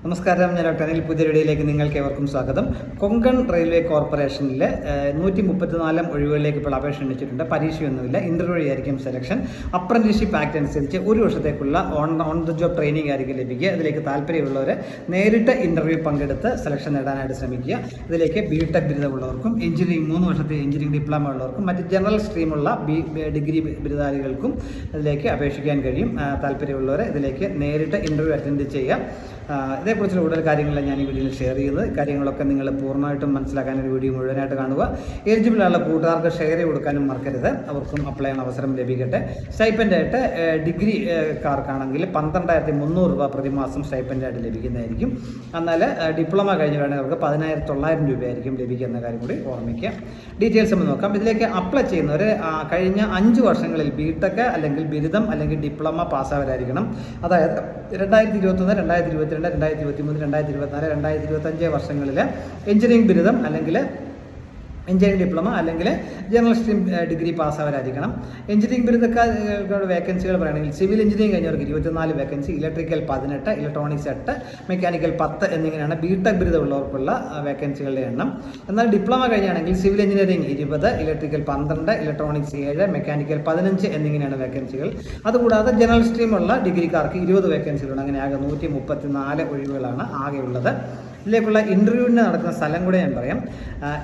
നമസ്കാരം, ഞാൻ ഡോക്ടർ അനിൽ. പുതിയ വീഡിയോയിലേക്ക് നിങ്ങൾക്ക് ഏവർക്കും സ്വാഗതം. കൊങ്കൺ റെയിൽവേ കോർപ്പറേഷനിലെ 134 ഒഴിവുകളിലേക്ക് ഇപ്പോൾ അപേക്ഷ ക്ഷണിച്ചിട്ടുണ്ട്. പരീക്ഷയൊന്നുമില്ല, ഇന്റർവ്യൂ വഴിയായിരിക്കും സെലക്ഷൻ. അപ്രന്റീസ്ഷിപ്പ് ആക്ട് അനുസരിച്ച് 1 വർഷത്തേക്കുള്ള ഓൺ ദ ജോബ് ട്രെയിനിങ് ആയിരിക്കും ലഭിക്കുക. ഇതിലേക്ക് താല്പര്യമുള്ളവർ നേരിട്ട് ഇന്റർവ്യൂ പങ്കെടുത്ത് സെലക്ഷൻ നേടാനായിട്ട് ശ്രമിക്കുക. ഇതിലേക്ക് ബിടെക് ബിരുദമുള്ളവർക്കും 3 വർഷത്തെ എഞ്ചിനീയറിംഗ് ഡിപ്ലോമ ഉള്ളവർക്കും മറ്റ് ജനറൽ സ്ട്രീമുള്ള ഡിഗ്രി ബിരുദധാരികൾക്കും ഇതിലേക്ക് അപേക്ഷിക്കാൻ കഴിയും. താല്പര്യമുള്ളവർ ഇതിലേക്ക് നേരിട്ട് ഇന്റർവ്യൂ അറ്റൻഡ് ചെയ്യുക. ഇതേക്കുറിച്ചുള്ള കൂടുതൽ കാര്യങ്ങളാണ് ഞാൻ ഈ വീഡിയോയിൽ ഷെയർ ചെയ്യുന്നത്. കാര്യങ്ങളൊക്കെ നിങ്ങൾ പൂർണ്ണമായിട്ടും മനസ്സിലാക്കാൻ ഒരു വീഡിയോ മുഴുവനായിട്ട് കാണുക. എലിജിബിൾ ആയുള്ള കൂട്ടുകാർക്ക് ഷെയർ കൊടുക്കാനും മറക്കരുത്. അവർക്കും അപ്ലൈ ചെയ്യാൻ അവസരം ലഭിക്കട്ടെ. സ്റ്റൈപ്പൻഡായിട്ട് ഡിഗ്രിക്കാർക്കാണെങ്കിൽ 12,300 രൂപ പ്രതിമാസം സ്റ്റൈപ്പൻഡായിട്ട് ലഭിക്കുന്നതായിരിക്കും. എന്നാൽ ഡിപ്ലോമ കഴിഞ്ഞ് വേണ്ടവർക്ക് 19,900 രൂപയായിരിക്കും ലഭിക്കുന്ന കാര്യം കൂടി ഓർമ്മിക്കുക. ഡീറ്റെയിൽസ് നമ്മൾ നോക്കാം. ഇതിലേക്ക് അപ്ലൈ ചെയ്യുന്നവർ കഴിഞ്ഞ 5 വർഷങ്ങളിൽ ബിടെക് അല്ലെങ്കിൽ ബിരുദം അല്ലെങ്കിൽ ഡിപ്ലോമ പാസ്സാവരായിരിക്കണം. അതായത് 2021, 2022, 2023, 2024, 2025 വർഷങ്ങളിൽ എഞ്ചിനീയറിംഗ് ബിരുദം അല്ലെങ്കിൽ എഞ്ചിനീയറിംഗ് ഡിപ്ലോമ അല്ലെങ്കിൽ ജനറൽ സ്ട്രീം ഡിഗ്രി പാസ്സാവരായിരിക്കണം. എഞ്ചിനീയറിംഗ് ബിരുദക്കാരുടെ വേക്കൻസികൾ പറയുകയാണെങ്കിൽ സിവിൽ എഞ്ചിനീയറിംഗ് കഴിഞ്ഞവർക്ക് 24 വേക്കൻസി, ഇലക്ട്രിക്കൽ 18, ഇലക്ട്രോണിക്സ് 8, മെക്കാനിക്കൽ 10 എന്നിങ്ങനെയാണ് ബിടെക് ബിരുദമുള്ളവർക്കുള്ള വേക്കൻസികളുടെ എണ്ണം. എന്നാൽ ഡിപ്ലോമ കഴിഞ്ഞാണെങ്കിൽ civil engineering 20, electrical 12, electronics 7, mechanical 15 എന്നിങ്ങനെയാണ് വേക്കൻസികൾ. അതുകൂടാതെ ജനറൽ സ്ട്രീമുള്ള ഡിഗ്രിക്കാർക്ക് 20 വേക്കൻസികളുണ്ട്. അങ്ങനെ ആകെ 134 ഒഴിവുകളാണ് ആകെയുള്ളത്. ഇതിലേക്കുള്ള ഇൻ്റർവ്യൂവിന് നടക്കുന്ന സ്ഥലം കൂടെ ഞാൻ പറയാം.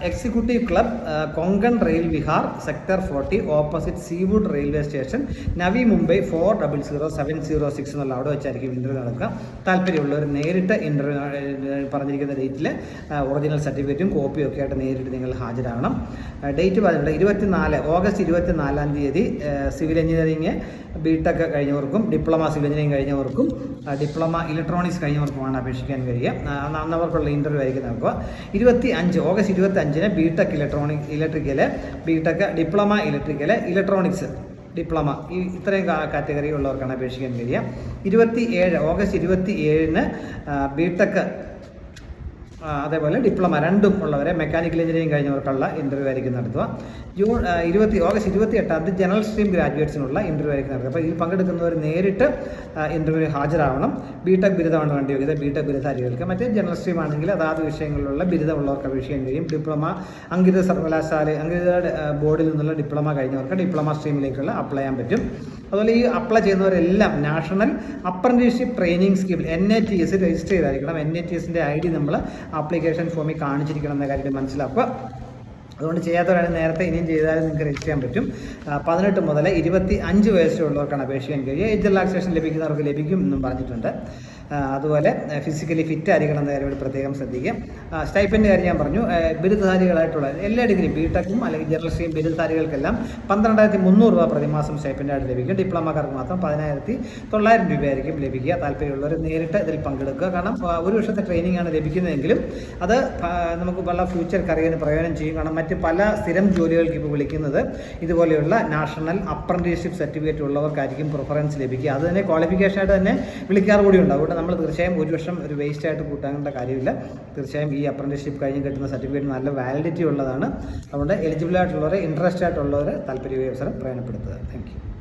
Executive club, Konkan rail Vihar, sector 40, opposite Seawood railway station, Navi Mumbai 400706 എന്നുള്ള അവിടെ വെച്ചായിരിക്കും ഇൻ്റർവ്യൂ നടക്കുക. താല്പര്യമുള്ളവർ നേരിട്ട് ഇൻ്റർവ്യൂ പറഞ്ഞിരിക്കുന്ന ഡേറ്റിൽ ഒറിജിനൽ സർട്ടിഫിക്കറ്റും കോപ്പിയും ഒക്കെ ആയിട്ട് നേരിട്ട് നിങ്ങൾ ഹാജരാകണം. ഡേറ്റ് പറഞ്ഞിട്ടുണ്ട് 24 ഓഗസ്റ്റ് 24 സിവിൽ എഞ്ചിനീയറിംഗ് ബിടെക് കഴിഞ്ഞവർക്കും ഡിപ്ലോമ സിവിൽ എഞ്ചിനീയറിംഗ് കഴിഞ്ഞവർക്കും ഡിപ്ലോമ ഇലക്ട്രോണിക്സ് കഴിഞ്ഞവർക്കുമാണ് അപേക്ഷിക്കാൻ കഴിയുക. അവർക്കുള്ള ഇൻ്റർവ്യൂ ആയിരിക്കും നടക്കുക. August 25 B Tech electrical, B Tech diploma electrical, electronics diploma ഇത്രയും കാറ്റഗറി ഉള്ളവർക്കാണ് അപേക്ഷിക്കാൻ കഴിയുക. ഓഗസ്റ്റ് 27 ബിടെക് അതേപോലെ ഡിപ്ലോമ രണ്ടും ഉള്ളവരെ മെക്കാനിക്കൽ എഞ്ചിനീയറിംഗ് കഴിഞ്ഞവർക്കുള്ള ഇൻ്റർവ്യൂ ആയിരിക്കും നടത്തുക. ഓഗസ്റ്റ് 28 ജനറൽ സ്ട്രീം ഗ്രാജുവേറ്റ്സിനുള്ള ഇൻ്റർവ്യൂ ആയിരിക്കും നടത്തുക. അപ്പോൾ ഇതിൽ പങ്കെടുക്കുന്നവർ നേരിട്ട് ഇൻ്റർവ്യൂ ഹാജരാവണം. ബിടെക് ബിരുദമാണ് വേണ്ടി യോഗ്യത ബിടെക് ബിരുദധാരികൾക്ക്. മറ്റേ ജനറൽ സ്ട്രീം ആണെങ്കിൽ അതാത് വിഷയങ്ങളിലുള്ള ബിരുദമുള്ളവർക്ക് അപേക്ഷിക്കാൻ കഴിയും. ഡിപ്ലോമ അംഗീകൃത സർവകലാശാല അംഗീകൃത ബോർഡിൽ നിന്നുള്ള ഡിപ്ലോമ കഴിഞ്ഞവർക്ക് ഡിപ്ലോമ സ്ട്രീമിലേക്കുള്ള അപ്ലൈ ചെയ്യാൻ പറ്റും. അതുപോലെ ഈ അപ്ലൈ ചെയ്യുന്നവരെല്ലാം നാഷണൽ അപ്രന്റീസ്ഷിപ്പ് ട്രെയിനിങ് സ്കീമിൽ NATS രജിസ്റ്റർ ചെയ്തായിരിക്കണം. NATSൻ്റെ ID നമ്മൾ ആപ്ലിക്കേഷൻ ഫോമിൽ കാണിച്ചിരിക്കണം എന്ന കാര്യം മനസ്സിലാക്കുക. അതുകൊണ്ട് ചെയ്യാത്തവരാണ് നേരത്തെ ഇനിയും ചെയ്താലും നിങ്ങൾക്ക് രജിസ്റ്റർ ചെയ്യാൻ പറ്റും. 18 മുതൽ 25 വയസ്സുള്ളവർക്കാണ് അപേക്ഷിക്കാൻ കഴിയുക. ഏജ് റിലാക്സേഷൻ ലഭിക്കുന്നവർക്ക് ലഭിക്കും എന്നും പറഞ്ഞിട്ടുണ്ട്. അതുപോലെ ഫിസിക്കലി ഫിറ്റ് ആയിരിക്കണം എന്ന കാര്യം പ്രത്യേകം ശ്രദ്ധിക്കുക. സ്റ്റൈപ്പൻ്റെ കാര്യം ഞാൻ പറഞ്ഞു. ബിരുദധാരികളായിട്ടുള്ള എല്ലാ ഡിഗ്രി ബിടെക്കും അല്ലെങ്കിൽ ജനറൽ സ്ട്രീം ബിരുദധാരികൾക്കെല്ലാം 12,300 രൂപ പ്രതിമാസം സ്റ്റൈപ്പൻ്റായിട്ട് ലഭിക്കും. ഡിപ്ലോമക്കാർക്ക് മാത്രം 19,900 രൂപയായിരിക്കും ലഭിക്കുക. താല്പര്യമുള്ളവർ നേരിട്ട് ഇതിൽ പങ്കെടുക്കുക. കാരണം 1 വർഷത്തെ ട്രെയിനിങ് ആണ് ലഭിക്കുന്നതെങ്കിലും അത് നമുക്ക് പല ഫ്യൂച്ചർ കരിയറിന് പ്രയോജനം ചെയ്യും. കാരണം മറ്റ് പല സ്ഥിരം ജോലികൾക്ക് ഇപ്പോൾ വിളിക്കുന്നത് ഇതുപോലെയുള്ള നാഷണൽ അപ്രന്റീസ്ഷിപ്പ് സർട്ടിഫിക്കറ്റ് ഉള്ളവർക്കായിരിക്കും പ്രിഫറൻസ് ലഭിക്കുക. അത് തന്നെ ക്വാളിഫിക്കേഷനായിട്ട് തന്നെ വിളിക്കാറ് കൂടിയുണ്ട്. അതുകൊണ്ട് നമ്മൾ തീർച്ചയായും 1 വർഷം ഒരു വേസ്റ്റ് ആയിട്ട് കൂട്ടാനുള്ള കാര്യമില്ല. തീർച്ചയായും ഈ അപ്രന്റീസ്ഷിപ്പ് കഴിഞ്ഞ് കിട്ടുന്ന സർട്ടിഫിക്കറ്റ് നല്ല വാലിഡിറ്റി ഉള്ളതാണ്. അതുകൊണ്ട് എലിജിബിൾ ആയിട്ടുള്ളവർ, ഇൻട്രസ്റ്റ് ആയിട്ടുള്ളവർ താല്പര്യ അവസരം പ്രയോജനപ്പെടുത്തുക. Thank you.